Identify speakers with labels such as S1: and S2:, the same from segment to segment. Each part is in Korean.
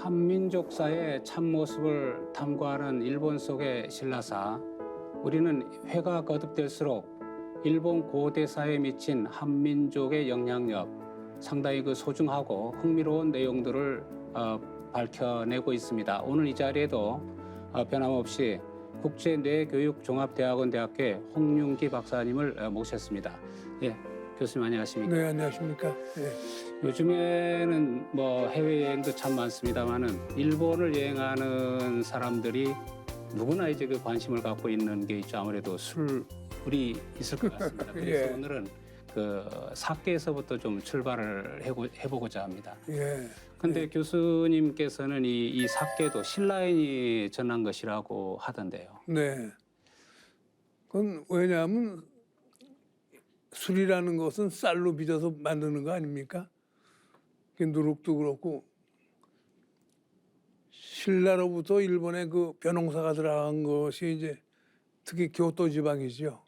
S1: 한민족사의 참모습을 탐구하는 일본 속의 신라사. 우리는 회가 거듭될수록 일본 고대사에 미친 한민족의 영향력, 상당히 소중하고 흥미로운 내용들을 밝혀내고 있습니다. 오늘 이 자리에도 변함없이 국제뇌교육종합대학원 대학교의 홍윤기 박사님을 모셨습니다. 예, 교수님 안녕하십니까?
S2: 네, 안녕하십니까? 네.
S1: 요즘에는 해외여행도 참 많습니다만은 일본을 여행하는 사람들이 누구나 이제 관심을 갖고 있는 게 있죠. 아무래도 술이 있을 것 같습니다. 그래서
S2: 예.
S1: 오늘은 사케에서부터 좀 출발을 해보고자 합니다.
S2: 예.
S1: 근데 교수님께서는 이 사케도 신라인이 전한 것이라고 하던데요.
S2: 네. 그건 왜냐하면 술이라는 것은 쌀로 빚어서 만드는 거 아닙니까? 누룩도 그렇고 신라로부터 일본의 벼농사가 들어간 것이 이제 특히 교토 지방이죠.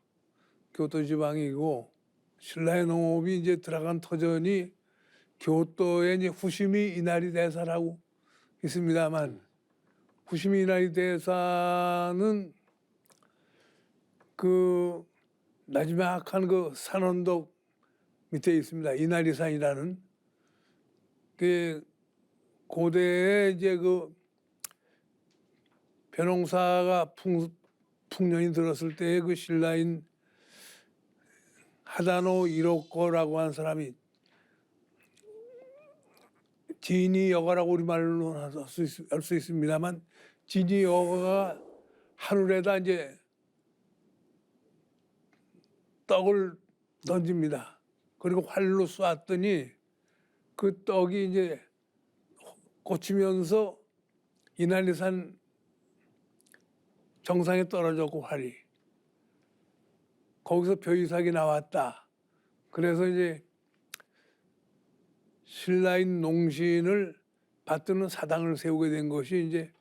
S2: 교토 지방이고 신라의 농업이 이제 들어간 터전이 교토의 이제 후시미 이나리 대사라고 있습니다만 후시미 이나리 대사는 나지막한 산원독 밑에 있습니다. 이나리산이라는 고대에 이제 벼농사가 풍년이 들었을 때의 신라인 하다노 이로코라고 하는 사람이 지니 여가라고 우리말로 할 수 있습니다만 지니 여가가 하늘에다 이제 떡을 던집니다. 그리고 활로 쏘았더니 그 떡이 이제 꽂히면서 이난리산 정상에 떨어졌고 활이 거기서 벼이삭이 나왔다. 그래서 이제 신라인 농신을 받드는 사당을 세우게 된 것이 이제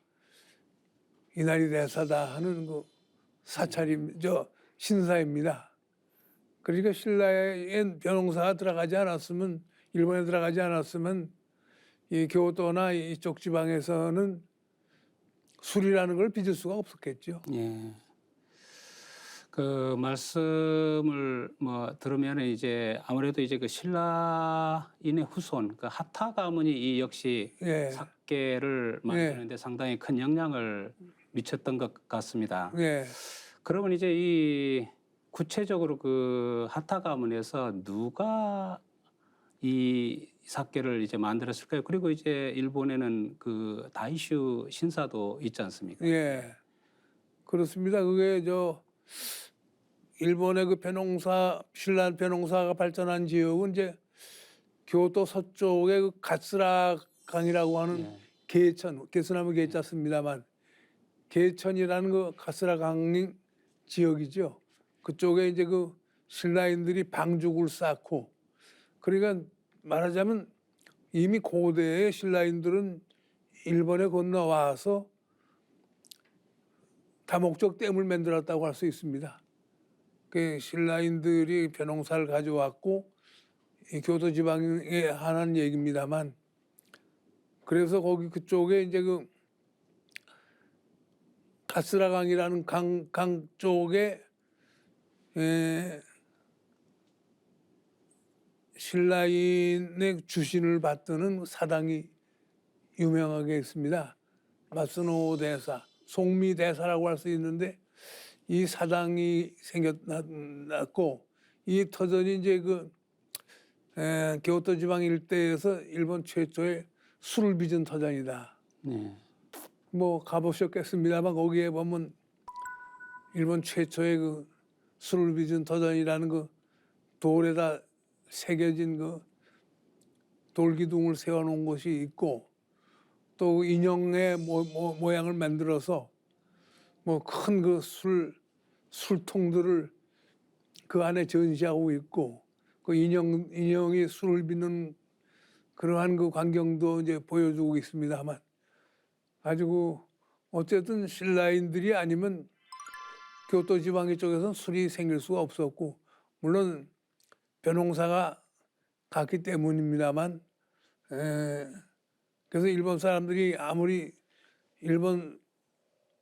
S2: 이나리 대사다 하는 신사입니다. 그러니까 신라의 벼농사가 들어가지 않았으면 일본에 들어가지 않았으면 이 교토나 이쪽 지방에서는 술이라는 걸 빚을 수가 없었겠죠.
S1: 예. 그 말씀을 들으면 이제 아무래도 이제 신라인의 후손 하타 가문이 이 역시
S2: 예.
S1: 사케를 만드는데 상당히 큰 영향을 미쳤던 것 같습니다.
S2: 예.
S1: 그러면 이제 이 구체적으로 하타 가문에서 누가 이 사케를 이제 만들었을까요? 그리고 이제 일본에는 다이슈 신사도 있지 않습니까?
S2: 예. 그렇습니다. 그게 일본의 신라 벼농사가 발전한 지역은 이제 교토 서쪽의 가스라 강이라고 하는 개천, 개수나무 개자습니다만 개천이라는 가스라 강 지역이죠. 그쪽에 이제 신라인들이 방죽을 쌓고 그러니까 말하자면 이미 고대의 신라인들은 일본에 건너와서 다목적 댐을 만들었다고 할 수 있습니다. 그 신라인들이 벼농사를 가져왔고 이 교토 지방에 하는 얘기입니다만 그래서 그쪽에 이제 가스라강이라는 강 쪽에 신라인의 주신을 받드는 사당이 유명하게 있습니다. 마스노 대사, 송미 대사라고 할 수 있는데 이 사당이 생겨났고 이 터전이 이제 교토 지방 일대에서 일본 최초의 술을 빚은 터전이다. 가보셨겠습니다만 거기에 보면 일본 최초의 술을 빚은 터전이라는 돌에다 새겨진 돌기둥을 세워놓은 곳이 있고 또 인형의 모양을 만들어서 뭐 큰 그 술통들을 그 안에 전시하고 있고 그 인형이 술을 빚는 그러한 그 광경도 이제 보여주고 있습니다만 아주 그 어쨌든 신라인들이 아니면 교토 지방 이쪽에서는 술이 생길 수가 없었고 물론 벼농사가 갔기 때문입니다만 그래서 일본 사람들이 아무리 일본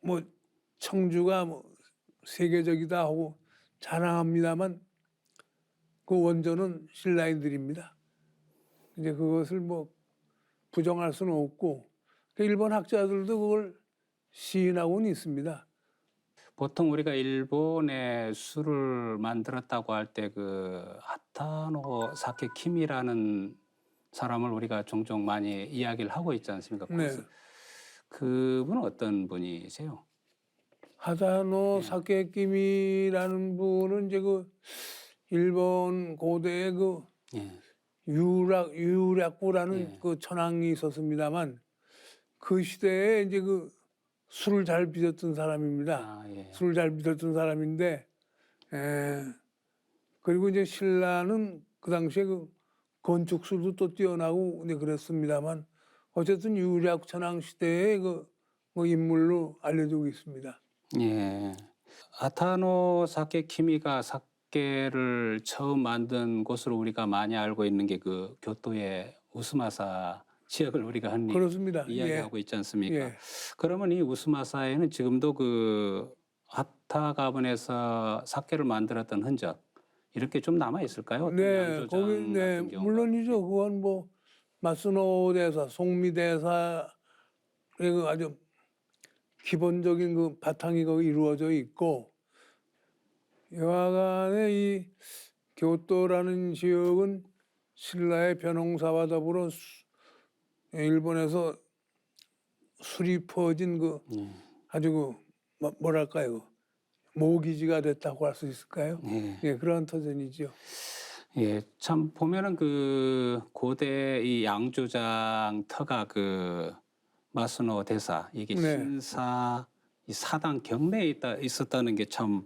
S2: 뭐 청주가 뭐 세계적이다 하고 자랑합니다만 그 원조는 신라인들입니다. 이제 그것을 뭐 부정할 수는 없고 그 일본 학자들도 그걸 시인하고는 있습니다.
S1: 보통 우리가 일본의 술을 만들었다고 할 때 그 하타노 사케 킴이라는 사람을 우리가 종종 많이 이야기를 하고 있지 않습니까?
S2: 네.
S1: 그분은 어떤 분이세요?
S2: 하다노
S1: 네.
S2: 사케키미라는 분은 이제 그 일본 고대의 그
S1: 예.
S2: 유략구라는
S1: 예.
S2: 그 천황이 있었습니다만 그 시대에 이제 그 술을 잘 빚었던 사람입니다.
S1: 아, 예.
S2: 술을 잘 빚었던 사람인데 그리고 이제 신라는 그 당시에 그 건축술도 또 뛰어나고 이제 그랬습니다만 어쨌든 유략 천황 시대의 그 인물로 알려지고 있습니다.
S1: 예. 하타노 사케 키미가 사케를 처음 만든 곳으로 우리가 많이 알고 있는 게 그 교토의 우스마사 지역을 우리가 흔히
S2: 그렇습니다.
S1: 이야기하고 있지 않습니까?
S2: 예.
S1: 그러면 이 우스마사에는 지금도 그 하타 가문에서 사케를 만들었던 흔적 이렇게 좀 남아 있을까요? 어떤
S2: 네,
S1: 양조장
S2: 거기 네,
S1: 같은 경우가?
S2: 물론이죠. 그건 뭐 마스노 대사, 송미 대사 그 아주 기본적인 그 바탕이 거기 이루어져 있고 여하간에 이 교토라는 지역은 신라의 벼농사와 더불어 일본에서 술이 퍼진 그
S1: 예.
S2: 아주 그 뭐랄까요 모기지가 됐다고 할 수 있을까요?
S1: 예.
S2: 예, 그런 터전이죠.
S1: 예, 참 보면은 그 고대 이 양조장 터가 그 마스노 대사 이게
S2: 네.
S1: 신사 이 사당 경내에 있었다는 게 참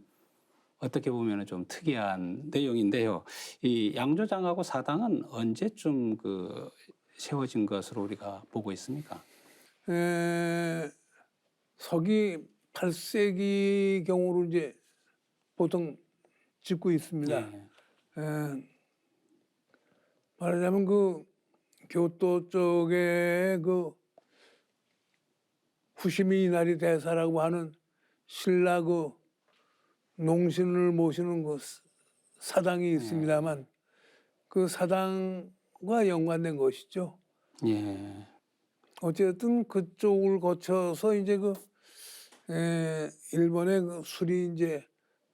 S1: 어떻게 보면은 좀 특이한 내용인데요. 이 양조장하고 사당은 언제쯤 그 세워진 것으로 우리가 보고 있습니까?
S2: 서기 8세기 경으로 이제 보통 짓고 있습니다.
S1: 예.
S2: 말하자면 그 교토 쪽에 그 후시미 이나리 대사라고 하는 신라 그 농신을 모시는 그 사당이 있습니다만 그 사당과 연관된 것이죠.
S1: 예.
S2: 어쨌든 그쪽을 거쳐서 이제 그 일본의 그 술이 이제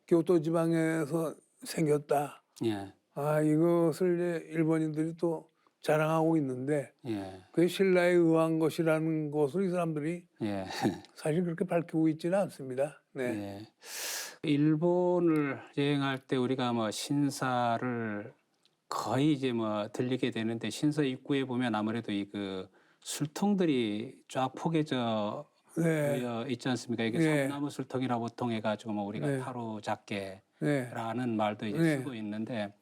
S2: 교토 지방에서 생겼다.
S1: 예.
S2: 아 이것을 이제 일본인들이 또 자랑하고 있는데
S1: 예.
S2: 그게 신라에 의한 것이라는 것을 이 사람들이
S1: 예.
S2: 사실 그렇게 밝히고 있지는 않습니다. 네.
S1: 예. 일본을 여행할 때 우리가 뭐 신사를 거의 이제 뭐 들리게 되는데 신사 입구에 보면 아무래도 이 그 술통들이 쫙 포개져
S2: 네.
S1: 있지 않습니까? 이게
S2: 네.
S1: 삼나무 술통이라 보통 해가지고 뭐 우리가
S2: 네.
S1: 타로 작게라는
S2: 네.
S1: 말도 이제
S2: 네.
S1: 쓰고 있는데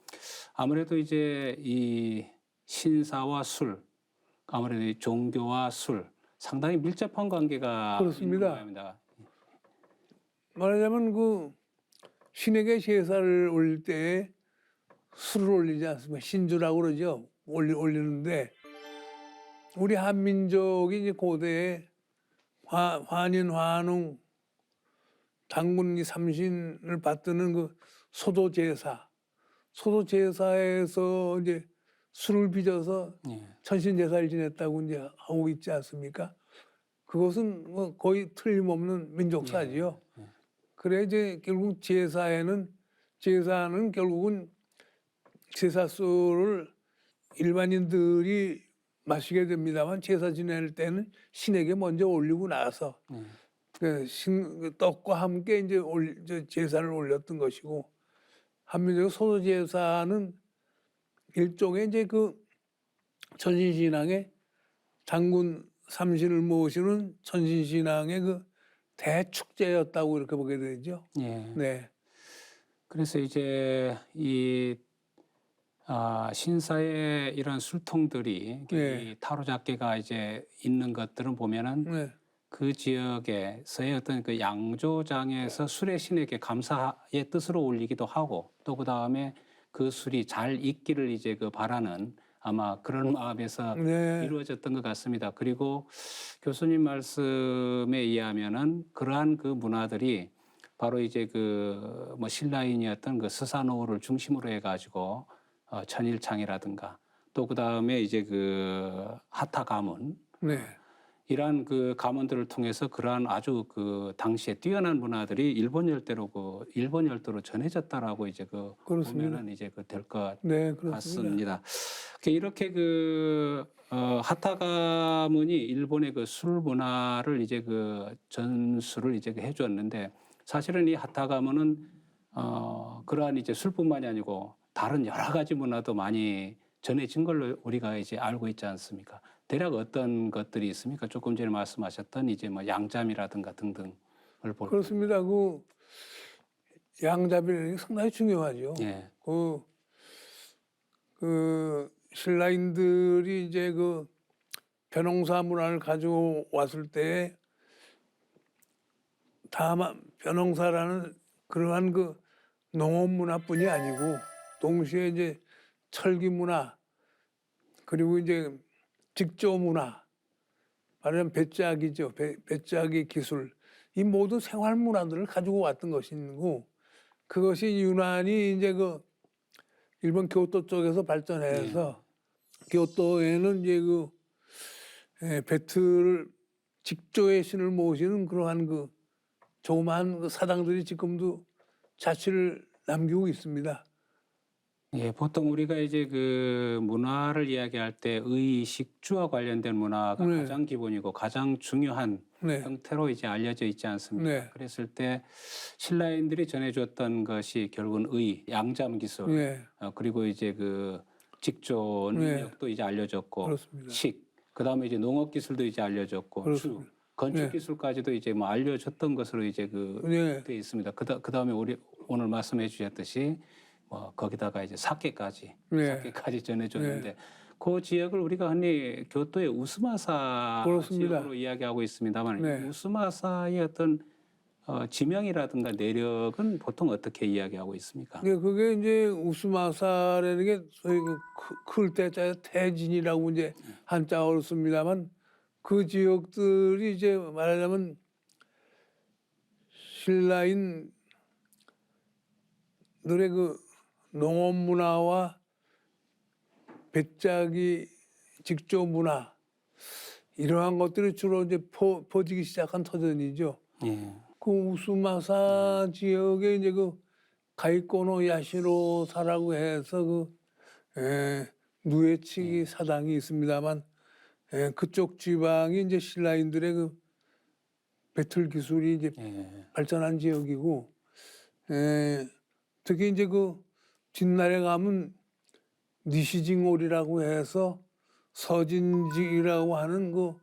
S1: 아무래도 이제 이 신사와 술, 아무래도 이 종교와 술 상당히 밀접한 관계가
S2: 그렇습니다.
S1: 있는 모양입니다.
S2: 말하자면 그 신에게 제사를 올릴 때 술을 올리지 않습니까? 신주라고 그러죠. 올리는데 우리 한민족이 이제 고대에 환인, 환웅, 당군 이 삼신을 받드는 그 소도 제사, 소도 제사에서 이제 술을 빚어서
S1: 예.
S2: 천신 제사를 지냈다고 이제 하고 있지 않습니까? 그것은 뭐 거의 틀림없는 민족사지요. 그래 이제 결국 제사는 결국은 제사술을 일반인들이 마시게 됩니다만 제사 지낼 때는 신에게 먼저 올리고 나서 그 떡과 함께 이제 제사를 올렸던 것이고 한민족 소도 제사는 일종의 이제 그 천신신앙의 장군 삼신을 모시는 천신신앙의 그 대축제였다고 이렇게 보게 되죠.
S1: 예.
S2: 네,
S1: 그래서 이제 이 신사의 이런 술통들이
S2: 네.
S1: 이 타로잡기가 이제 있는 것들은 보면은
S2: 네,
S1: 그 지역에서의 어떤 그 양조장에서 술의 신에게 감사의 뜻으로 올리기도 하고 또 그 다음에 그 술이 잘 익기를 이제 그 바라는 아마 그런 마음에서
S2: 네,
S1: 이루어졌던 것 같습니다. 그리고 교수님 말씀에 의하면은 그러한 그 문화들이 바로 이제 그 뭐 신라인이었던 그 스사노를 중심으로 해가지고 천일창이라든가 또 그 다음에 이제 그 하타 가문
S2: 네,
S1: 이러한 그 가문들을 통해서 그러한 아주 그 당시에 뛰어난 문화들이 일본 열도로 전해졌다라고 이제 그
S2: 그렇습니다.
S1: 보면은 이제 그 될 것
S2: 네, 그렇습니다.
S1: 같습니다. 이렇게 그 하타 가문이 일본의 그 술 문화를 이제 그 전수를 이제 그 해주었는데 사실은 이 하타 가문은 그러한 이제 술뿐만이 아니고 다른 여러 가지 문화도 많이 전해진 걸로 우리가 이제 알고 있지 않습니까? 대략 어떤 것들이 있습니까? 조금 전에 말씀하셨던 이제 뭐 양잠이라든가 등등을 볼
S2: 그렇습니다. 그 양자비라는 게 상당히 중요하죠.
S1: 때. 예.
S2: 그 신라인들이 이제 그 벼농사 문화를 가져왔을 때 다만 벼농사라는 그러한 그 농업 문화뿐이 아니고 동시에 이제 철기 문화 그리고 이제 직조 문화 말하자면 배짜기죠. 배짜기 기술 이 모든 생활 문화들을 가지고 왔던 것이고 그것이 유난히 이제 그 일본 교토 쪽에서 발전해서 교토에는 이제 그 배틀 직조의 신을 모시는 그러한 그 조그마한 그 사당들이 지금도 자취를 남기고 있습니다.
S1: 예, 보통 우리가 이제 그 문화를 이야기할 때 의식주와 관련된 문화가
S2: 네.
S1: 가장 기본이고 가장 중요한
S2: 네,
S1: 형태로 이제 알려져 있지 않습니까?
S2: 네.
S1: 그랬을 때 신라인들이 전해줬던 것이 결국은 양잠 기술,
S2: 네,
S1: 그리고 이제 그 직조
S2: 네.
S1: 능력도 이제 알려졌고
S2: 그렇습니다.
S1: 그다음에 이제 농업 기술도 이제 알려졌고
S2: 그렇습니다.
S1: 건축
S2: 네.
S1: 기술까지도 이제 뭐 알려졌던 것으로 이제 그
S2: 네,
S1: 돼 있습니다. 그다음에 우리 오늘 말씀해 주셨듯이 뭐 거기다가 이제
S2: 네.
S1: 사케까지 전해줬는데 그 지역을 우리가 흔히 교토의 우스마사
S2: 그렇습니다.
S1: 지역으로 이야기하고 있습니다만
S2: 네.
S1: 우스마사의 어떤 지명이라든가 내력은 보통 어떻게 이야기하고 있습니까?
S2: 네, 그게 이제 우스마사라는 게 소위 클 때자에 태진이라고 이제 한자어로 씁니다만 그 지역들이 이제 말하자면 신라인들의 그 농업 문화와 배짜기 직조 문화 이러한 것들이 주로 이제 퍼지기 시작한 터전이죠.
S1: 예.
S2: 그 우스마사 지역에 이제 그 가이코노 야시로사라고 해서 그 누에치기 사당이 있습니다만 그쪽 지방이 이제 신라인들의 그 배틀 기술이 이제
S1: 예.
S2: 발전한 지역이고 특히 이제 그 뒷날에 가면 니시징올이라고 해서 서진직이라고 하는 그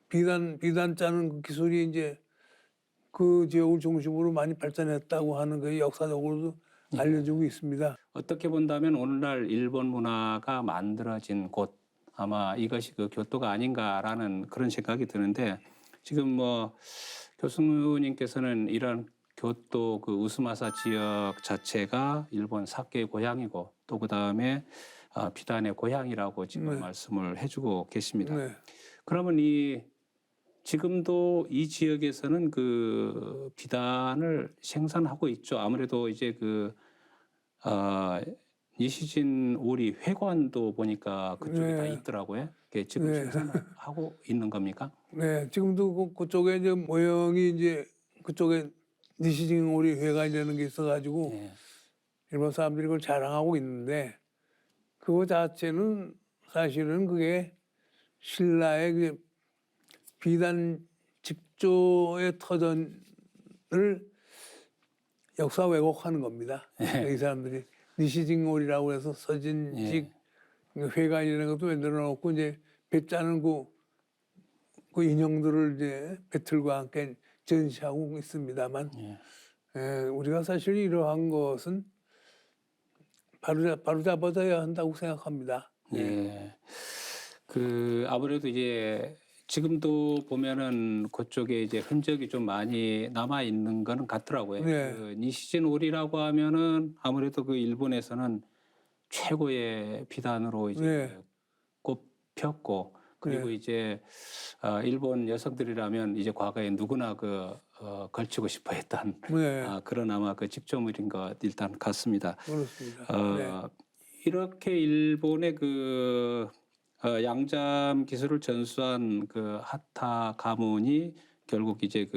S2: 비단 짜는 그 기술이 이제 그 지역을 중심으로 많이 발전했다고 하는 게 역사적으로도 알려지고 있습니다.
S1: 어떻게 본다면 오늘날 일본 문화가 만들어진 곳 아마 이것이 그 교토가 아닌가라는 그런 생각이 드는데 지금 뭐 교수님께서는 이런 교토 그 우스마사 지역 자체가 일본 사케의 고향이고 또 그 다음에 비단의 고향이라고 지금
S2: 네.
S1: 말씀을 해주고 계십니다.
S2: 네.
S1: 그러면 지금도 이 지역에서는 그 비단을 생산하고 있죠. 아무래도 이제 니시진 오리 회관도 보니까 그쪽에 다
S2: 네.
S1: 있더라고요. 그게 지금
S2: 네.
S1: 생산하고 있는 겁니까?
S2: 네, 지금도 그쪽에 이제 모형이 이제 그쪽에 니시징오리 회관이라는 게 있어가지고
S1: 예.
S2: 일본 사람들이 그걸 자랑하고 있는데 그거 자체는 사실은 그게 신라의 그 비단 직조의 터전을 역사 왜곡하는 겁니다. 이 사람들이 니시징올이라고 해서 서진직 회관이라는 것도 만들어 놓고 이제 배 짜는 그 인형들을 이제 배틀과 함께 전시하고 있습니다만 우리가 사실 이러한 것은 바로잡아야 한다고 생각합니다.
S1: 예. 그 아무래도 이제 지금도 보면은 그쪽에 이제 흔적이 좀 많이 남아 있는 거는 같더라고요.
S2: 네.
S1: 그 니시진 오리라고 하면은 아무래도 그 일본에서는 최고의 비단으로 이제
S2: 네.
S1: 꼽혔고, 그리고
S2: 네.
S1: 이제 일본 여성들이라면 이제 과거에 누구나 걸치고 싶어했던
S2: 네.
S1: 그런 아마 그 직조물인 것 일단 같습니다.
S2: 그렇습니다. 네.
S1: 이렇게 일본의 양잠 기술을 전수한 그 하타 가문이 결국 이제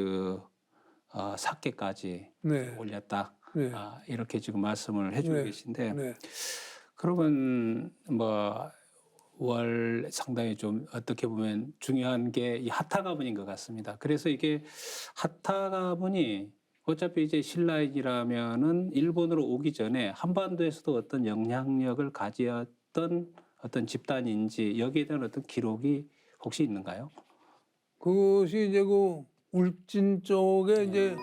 S1: 사케까지
S2: 네.
S1: 올렸다.
S2: 네.
S1: 이렇게 지금 말씀을 해주고
S2: 네.
S1: 계신데,
S2: 네.
S1: 그러면 월 상당히 좀 어떻게 보면 중요한 게 이 하타 가문인 것 같습니다. 그래서 이게 하타 가문이 어차피 이제 신라인이라면은 일본으로 오기 전에 한반도에서도 어떤 영향력을 가지었던 어떤 집단인지 여기에 대한 어떤 기록이 혹시 있는가요?
S2: 그것이 이제 그 울진 쪽에 이제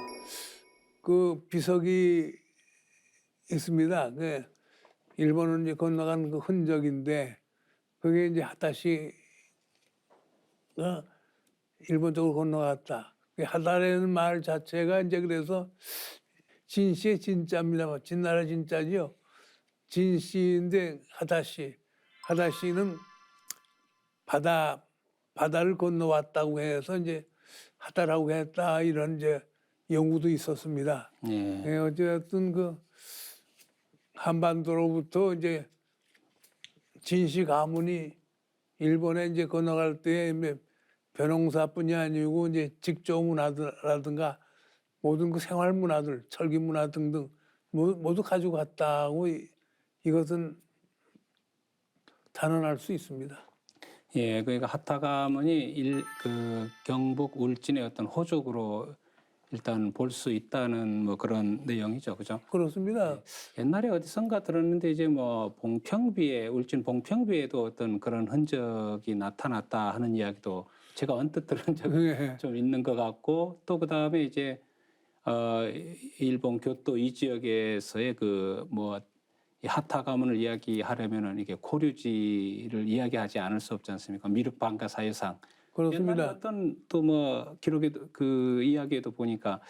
S2: 그 비석이 있습니다. 그 일본은 이제 건너간 그 흔적인데 그게 이제 하다시가 일본 쪽으로 건너갔다. 하다라는 말 자체가 이제 그래서 진시의 진짜입니다. 진나라 진짜지요. 진시인데 하다시. 하다시는 바다를 건너왔다고 해서 이제 하다라고 했다 이런 이제 연구도 있었습니다.
S1: 예.
S2: 어쨌든 그 한반도로부터 이제 진시 가문이 일본에 이제 건너갈 때 벼농사뿐이 아니고 이제 직조 문화라든가 모든 그 생활 문화들, 철기 문화 등등 모두 가지고 갔다고 이것은 단언할 수 있습니다.
S1: 예, 그러니까 하타 가문이 경북 울진의 어떤 호족으로 일단 볼 수 있다는 뭐 그런 내용이죠, 그죠?
S2: 그렇습니다.
S1: 옛날에 어디선가 들었는데 이제 울진 봉평비에도 어떤 그런 흔적이 나타났다 하는 이야기도 제가 언뜻 들은 적이
S2: 네.
S1: 좀 있는 것 같고, 또 그 다음에 이제 일본 교토 이 지역에서의 이 하타 가문을 이야기하려면은 이게 고류지를 이야기하지 않을 수 없지 않습니까? 미륵방가 사유상. 옛날에
S2: 그렇습니다.
S1: 어떤 또 기록에도 그 이야기에도 보니까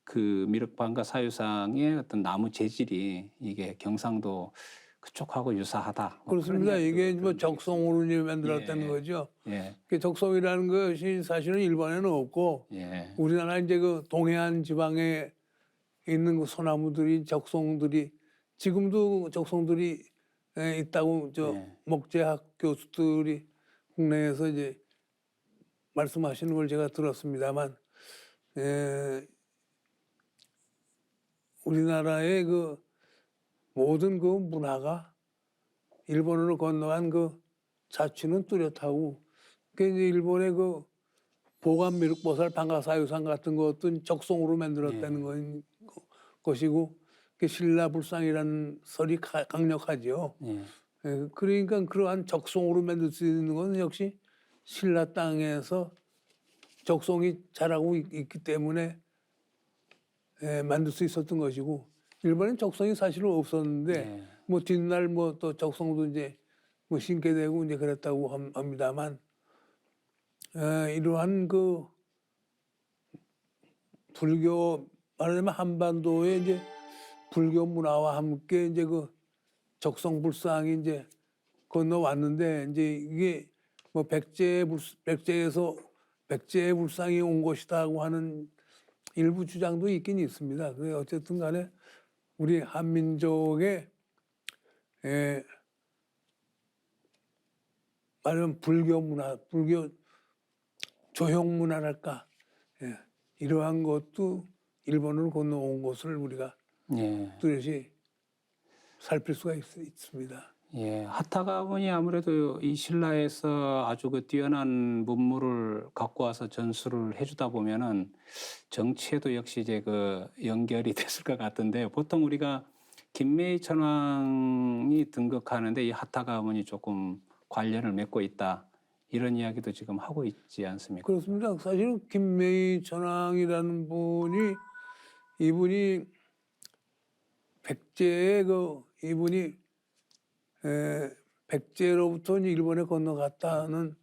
S1: 그 미륵방가 사유상의 어떤 나무 재질이 이게 경상도 그쪽하고 유사하다. 뭐 그런
S2: 그렇습니다.
S1: 이야기도
S2: 이게
S1: 들은 적이
S2: 적송으로 이제 만들었다는
S1: 예.
S2: 거죠.
S1: 예,
S2: 그 적송이라는 것이 사실은 일본에는 없고
S1: 예,
S2: 우리나라 이제 그 동해안 지방에 있는 그 소나무들이 적송들이 지금도 적송들이 있다고
S1: 예,
S2: 목재학 교수들이 국내에서 이제 말씀하시는 걸 제가 들었습니다만 우리나라의 그 모든 그 문화가 일본으로 건너간 그 자취는 뚜렷하고 그 이제 일본의 그 보감 미륵보살 방가사유상 같은 것도 적송으로 만들었다는 것이고 그 신라불상이라는 설이 강력하죠.
S1: 예.
S2: 그러니까 그러한 적송으로 만들 수 있는 것은 역시 신라 땅에서 적송이 자라고 있기 때문에 만들 수 있었던 것이고 일본엔 적송이 사실은 없었는데
S1: 예.
S2: 뭐 뒷날 또 적송도 이제 신게 되고 이제 그랬다고 합니다만 이러한 그 불교 말하자면 한반도의 이제 불교 문화와 함께 이제 그 적성불상이 이제 건너왔는데 이제 이게 뭐 백제에서 백제의 불상이 온 것이다고 하는 일부 주장도 있긴 있습니다. 그 어쨌든 간에 우리 한민족의 말하면 불교 문화, 불교 조형 문화랄까 이러한 것도 일본으로 건너온 것을 우리가
S1: 예.
S2: 뚜렷이 살필 수가 있습니다.
S1: 예, 하타 가문이 아무래도 이 신라에서 아주 뛰어난 문물을 갖고 와서 전수를 해주다 보면은 정치에도 역시 이제 연결이 됐을 것 같은데, 보통 우리가 김매희 천황이 등극하는데 이 하타 가문이 조금 관련을 맺고 있다 이런 이야기도 지금 하고 있지 않습니까?
S2: 그렇습니다. 사실은 김매희 전왕이라는 분이 이분이 백제의 이분이 백제로부터 일본에 건너갔다는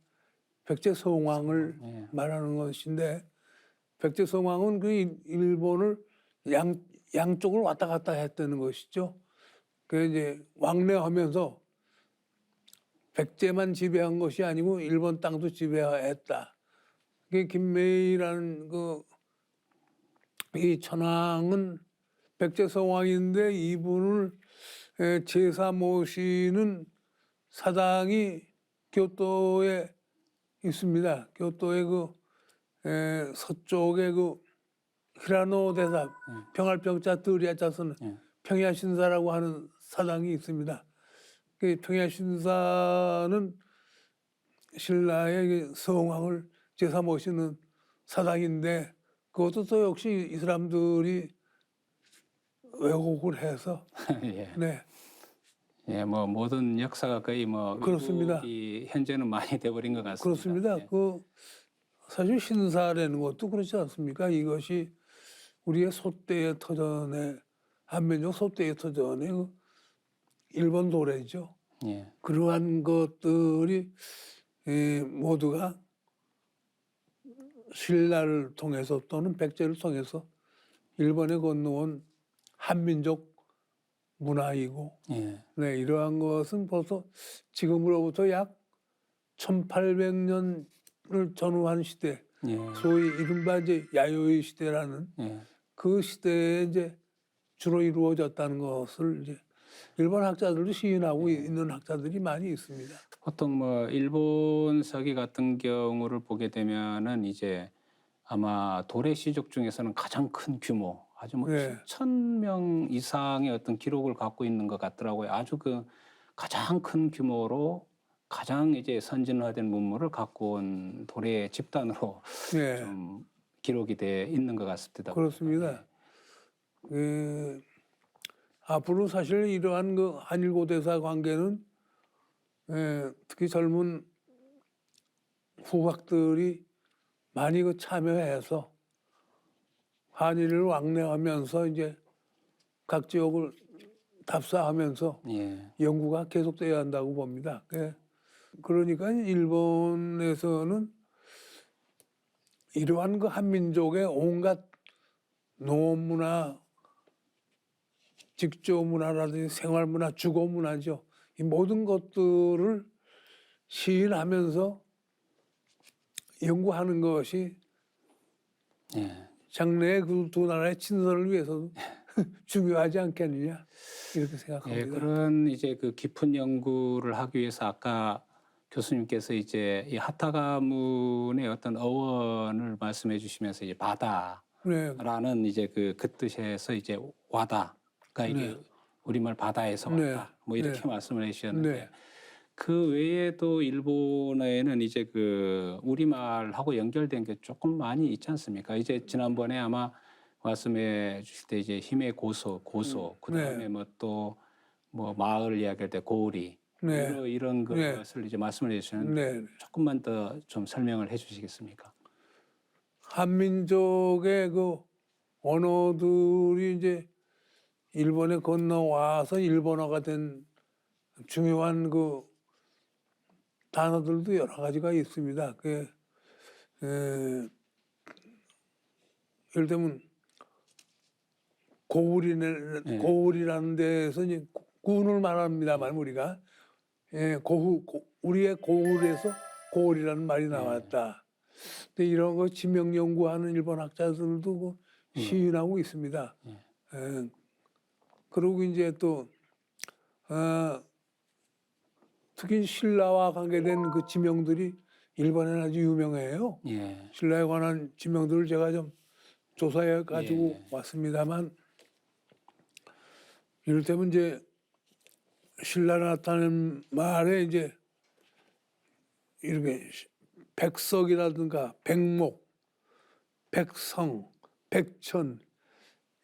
S2: 백제 성왕을
S1: 예.
S2: 말하는 것인데 백제 성왕은 그 일본을 양쪽을 왔다 갔다 했다는 것이죠. 그 이제 왕래하면서 백제만 지배한 것이 아니고 일본 땅도 지배했다. 그 김매희라는 이 천황은 백제 성왕인데 이분을 제사 모시는 사당이 교토에 있습니다. 교토의 서쪽에 히라노 대사 평할병자 드리아자 쓰는
S1: 예.
S2: 평야신사라고 하는 사당이 있습니다. 그 평야신사는 신라의 성왕을 제사 모시는 사당인데 그것도 또 역시 이 사람들이 왜곡을 해서
S1: 예.
S2: 네
S1: 예, 뭐 모든 역사가 거의 뭐
S2: 그렇습니다.
S1: 왜곡이 현재는 많이 돼버린 것 같습니다.
S2: 그렇습니다.
S1: 예.
S2: 사실 신사라는 것도 그렇지 않습니까? 이것이 우리의 소대의 터전에 한민족 소대의 터전에 일본 도래죠.
S1: 예.
S2: 그러한 것들이 모두가 신라를 통해서 또는 백제를 통해서 일본에 건너온 한민족 문화이고
S1: 예.
S2: 네, 이러한 것은 벌써 지금으로부터 약 1800년을 전후한 시대,
S1: 예.
S2: 소위 이른바 이제 야요이 시대라는
S1: 예.
S2: 그 시대에 이제 주로 이루어졌다는 것을 이제 일본 학자들도 시인하고 있는 학자들이 많이 있습니다.
S1: 보통 뭐 일본 서기 같은 경우를 보게 되면은 이제 아마 도래 시족 중에서는 가장 큰 규모, 아주 뭐
S2: 네.
S1: 7,000명 이상의 어떤 기록을 갖고 있는 것 같더라고요. 아주 가장 큰 규모로 가장 이제 선진화된 문물을 갖고 온 도래 집단으로
S2: 네,
S1: 좀 기록이 돼 있는 것 같습니다.
S2: 그렇습니다. 앞으로 사실 이러한 한일 고대사 관계는 특히 젊은 후학들이 많이 참여해서 한일을 왕래하면서 이제 각 지역을 답사하면서
S1: 예.
S2: 연구가 계속돼야 한다고 봅니다. 그러니까 일본에서는 이러한 한민족의 온갖 농업문화, 직조문화라든지 생활문화, 주거문화죠. 이 모든 것들을 시인하면서 연구하는 것이
S1: 예.
S2: 장래의 그 두 나라의 친선을 위해서도 중요하지 않겠느냐 이렇게
S1: 예,
S2: 생각합니다.
S1: 그런 이제 깊은 연구를 하기 위해서 아까 교수님께서 이제 이 하타 가문의 어떤 어원을 말씀해 주시면서 이제 바다라는
S2: 네,
S1: 이제 그 뜻에서 이제 와다가 이게
S2: 네.
S1: 우리말 바다에서
S2: 네,
S1: 왔다 뭐 이렇게
S2: 네.
S1: 말씀을 해주셨는데
S2: 네.
S1: 그 외에도 일본어에는 이제 우리말하고 연결된 게 조금 많이 있지 않습니까? 이제 지난번에 아마 말씀해 주실 때 이제 힘의 고소, 그다음에
S2: 네.
S1: 뭐 또 뭐 마을 이야기할 때 고우리
S2: 네.
S1: 이런
S2: 네.
S1: 것을 이제 말씀을 해주셨는데
S2: 네.
S1: 조금만 더 좀 설명을 해주시겠습니까?
S2: 한민족의 언어들이 이제 일본에 건너와서 일본어가 된 중요한 단어들도 여러 가지가 있습니다. 예를 들면
S1: 네.
S2: 고을이라는 데서 이제 군을 말합니다만 우리가 우리의 고을에서 고을이라는 말이 나왔다. 근데 이런 거 지명 연구하는 일본 학자들도 시인하고 있습니다. 그리고 이제 또 특히 신라와 관계된 그 지명들이 일본에는 아주 유명해요.
S1: 예.
S2: 신라에 관한 지명들을 제가 좀 조사해 가지고
S1: 예.
S2: 왔습니다만 이를테면 이제 신라가 나타낸 말에 이제 이렇게 백석이라든가 백목, 백성, 백천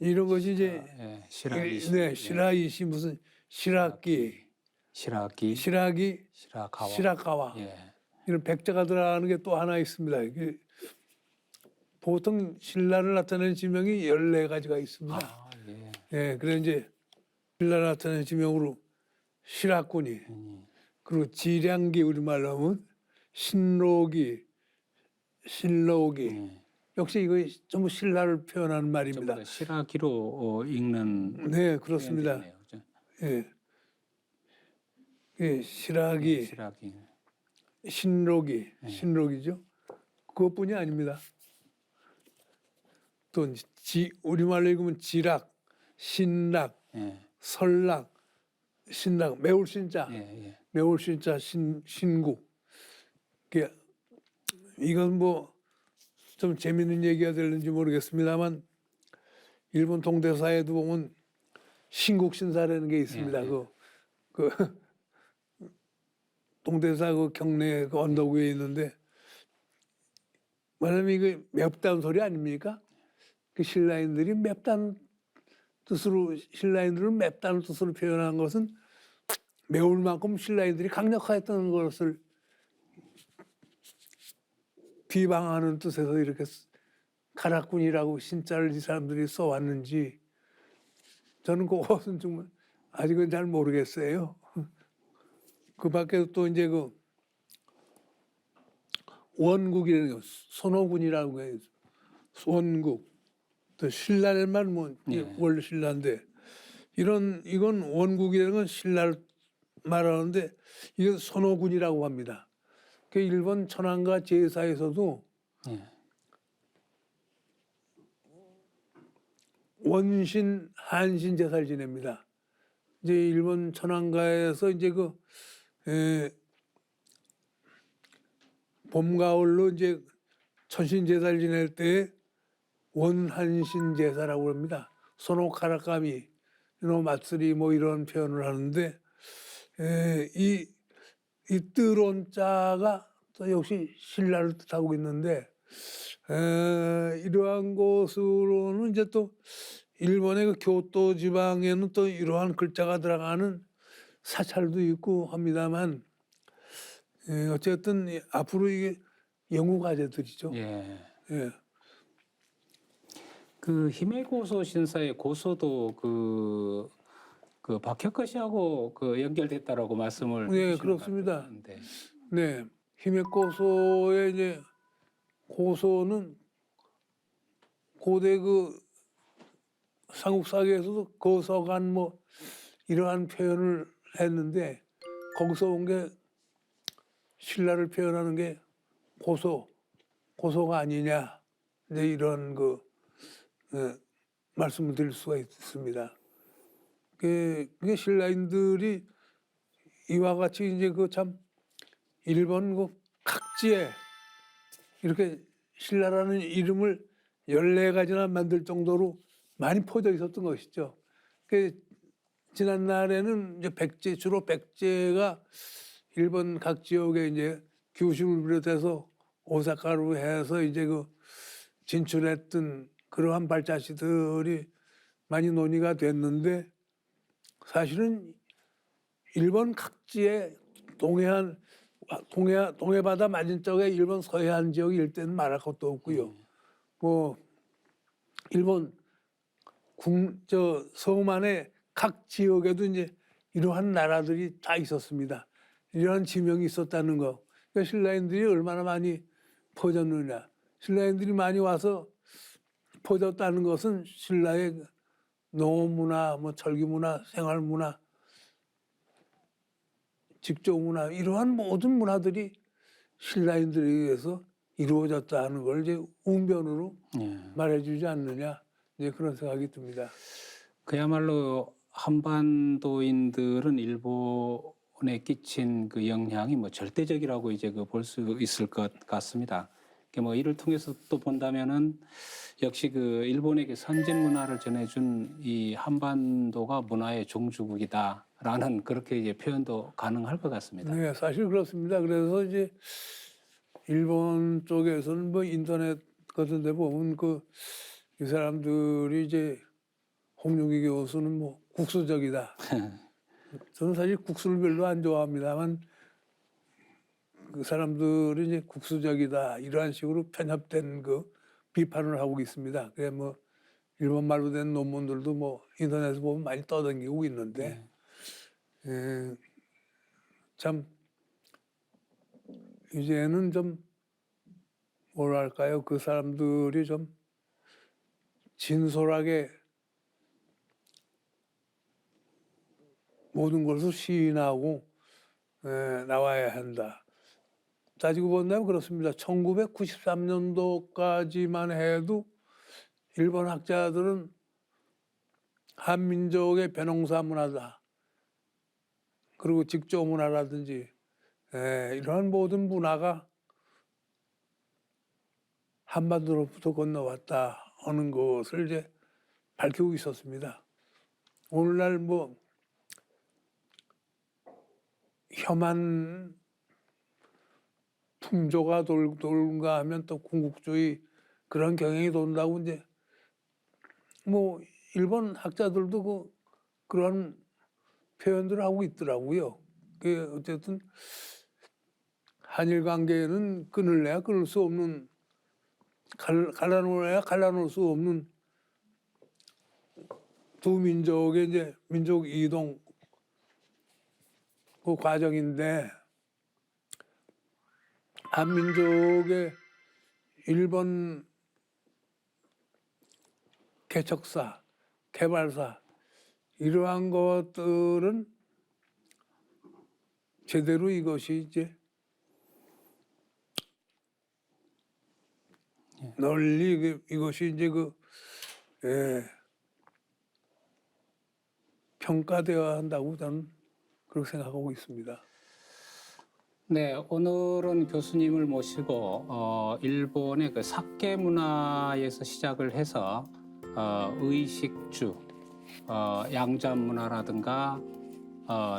S2: 이런 것이 이제
S1: 예. 시라이시,
S2: 네, 시라이시 무슨 시라기,
S1: 시라기,
S2: 시라기,
S1: 시라가와,
S2: 시라카와
S1: 예.
S2: 이런 백자가 들어가는 게 또 하나 있습니다. 이게 보통 신라를 나타내는 지명이 14가지가 있습니다.
S1: 아, 예.
S2: 예, 그래 이제 신라를 나타내는 지명으로 실학군이, 그리고 지량기 우리말로 하면 신록이, 신록이,
S1: 예.
S2: 역시 이거 전부 신라를 표현하는
S1: 전부
S2: 말입니다.
S1: 다 실화기로 읽는
S2: 네, 그렇습니다.
S1: 표현들이네요. 그죠?
S2: 예, 예, 실학이,
S1: 실화기.
S2: 신록이, 신록이죠. 그것뿐이 아닙니다. 또 우리말로 읽으면 지락, 신락,
S1: 예.
S2: 설락, 신락, 매울 신자,
S1: 예, 예.
S2: 매울 신자, 신국. 이건 뭐 좀 재밌는 얘기가 될는지 모르겠습니다만 일본 동대사에도 보면 신국신사라는 게 있습니다.
S1: 예, 예.
S2: 그 동대사 그 경내 그 언덕 위에 있는데 말하자면 이거 맵다는 소리 아닙니까? 그 신라인들이 맵다는 뜻으로 신라인들을 맵다는 뜻으로 표현한 것은 매울 만큼 신라인들이 강력했던 것을 비방하는 뜻에서 이렇게 가락군이라고 신자를 이 사람들이 써왔는지 저는 그것은 정말 아직은 잘 모르겠어요. 그 밖에 또 이제 그 원국이라는 거, 손오군이라고 해요. 원국. 또 신라만 뭐
S1: 예.
S2: 원래 신라인데 이건 원국이라는 건 신라를 말하는데 이건 손오군이라고 합니다. 그 일본 천황가 제사에서도
S1: 예.
S2: 원신, 한신 제사를 지냅니다. 이제 일본 천황가에서 이제 봄, 가을로 이제 천신 제사를 지낼 때 원한신 제사라고 합니다. 소노카라카미, 마쓰리 뭐 이런 표현을 하는데 이 뜨론 자가 또 역시 신라를 뜻하고 있는데 이러한 것으로는 이제 또 일본의 그 교토 지방에는 또 이러한 글자가 들어가는 사찰도 있고 합니다만 어쨌든 앞으로 이게 영구 과제들이죠.
S1: 예.
S2: 예.
S1: 그 히메고소 신사의 고소도 그 박혁거 씨하고 그 연결됐다라고 말씀을
S2: 네,
S1: 해주시는
S2: 그렇습니다.
S1: 것 같은데.
S2: 네, 히메고소의 이제 고소는 고대 그 삼국사기에서도 거서간 뭐 이러한 표현을 했는데 거기서 온 게 신라를 표현하는 게 고소가 아니냐 이제 이런 말씀을 드릴 수가 있습니다. 그게 신라인들이 이와 같이 이제 그 참 일본 그 각지에 이렇게 신라라는 이름을 14가지나 만들 정도로 많이 퍼져 있었던 것이죠. 그 지난 날에는 이제 주로 백제가 일본 각 지역에 이제 규슈를 비롯해서 오사카로 해서 이제 그 진출했던 그러한 발자취들이 많이 논의가 됐는데 사실은 일본 각지에 동해바다 맞은쪽에 일본 서해안 지역 일대는 말할 것도 없고요. 뭐 일본 섬 안에 각 지역에도 이제 이러한 나라들이 다 있었습니다. 이러한 지명이 있었다는 거. 그러니까 신라인들이 얼마나 많이 퍼졌느냐. 신라인들이 많이 와서 퍼졌다는 것은 신라의 농업문화, 뭐 철기문화, 생활문화, 직조문화 이러한 모든 문화들이 신라인들에 의해서 이루어졌다는 걸 이제 웅변으로
S1: 예.
S2: 말해주지 않느냐 이제 그런 생각이 듭니다.
S1: 그야말로 한반도인들은 일본에 끼친 그 영향이 뭐 절대적이라고 이제 그 볼 수 있을 것 같습니다. 뭐 이를 통해서 또 본다면은 역시 그 일본에게 선진 문화를 전해준 이 한반도가 문화의 종주국이다라는 그렇게 이제 표현도 가능할 것 같습니다.
S2: 네, 사실 그렇습니다. 그래서 이제 일본 쪽에서는 뭐 인터넷 같은 데 보면 이 사람들이 이제 홍윤기 교수는 뭐 국수적이다. 저는 사실 국수를 별로 안 좋아합니다만 그 사람들이 이제 국수적이다 이러한 식으로 편협된 그 비판을 하고 있습니다. 그래 뭐 일본 말로 된 논문들도 뭐 인터넷에 보면 많이 떠다니고 있는데 에, 참 이제는 좀 뭐랄까요 그 사람들이 좀 진솔하게 모든 것을 시인하고 나와야 한다. 따지고 본다면 그렇습니다. 1993년도까지만 해도 일본 학자들은 한민족의 변홍사 문화다. 그리고 직조 문화라든지 이러한 모든 문화가 한반도로부터 건너왔다 하는 것을 이제 밝히고 있었습니다. 오늘날 뭐 혐한 풍조가 돌가 하면 또 군국주의 그런 경향이 돈다고 이제 뭐 일본 학자들도 그런 표현들을 하고 있더라고요. 그 어쨌든 한일 관계는 끊을래야 끊을 수 없는 갈라놓아야 갈라놓을 수 없는 두 민족의 이제 민족 이동 그 과정인데 한민족의 일본 개척사, 개발사 이러한 것들은 제대로 이것이 이제 널리 이것이 이제 평가되어야 한다고 저는 그렇게 생각하고 있습니다.
S1: 네, 오늘은 교수님을 모시고 일본의 그 사케 문화에서 시작을 해서 의식주, 양잠 문화라든가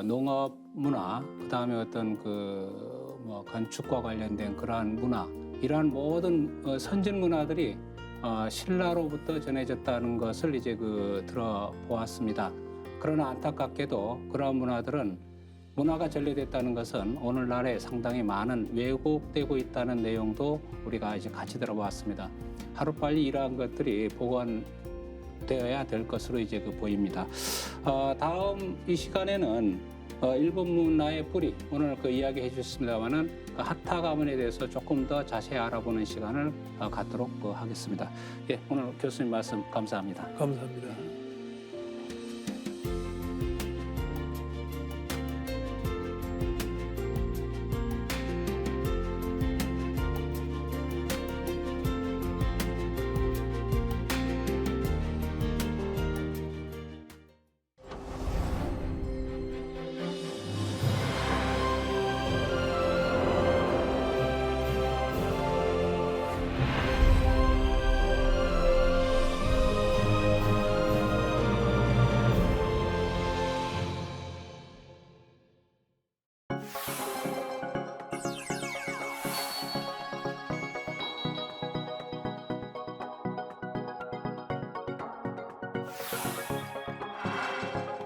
S1: 농업 문화, 그다음에 어떤 뭐 건축과 관련된 그러한 문화, 이러한 모든 선진 문화들이 신라로부터 전해졌다는 것을 이제 들어보았습니다. 그러나 안타깝게도 그러한 문화가 전래됐다는 것은 오늘날에 상당히 많은 왜곡되고 있다는 내용도 우리가 이제 같이 들어봤습니다. 하루빨리 이러한 것들이 복원되어야 될 것으로 이제 보입니다. 다음 이 시간에는 일본 문화의 뿌리, 오늘 이야기 해주셨습니다만은 하타 가문에 대해서 조금 더 자세히 알아보는 시간을 갖도록 하겠습니다. 예, 오늘 교수님 말씀 감사합니다.
S2: 감사합니다.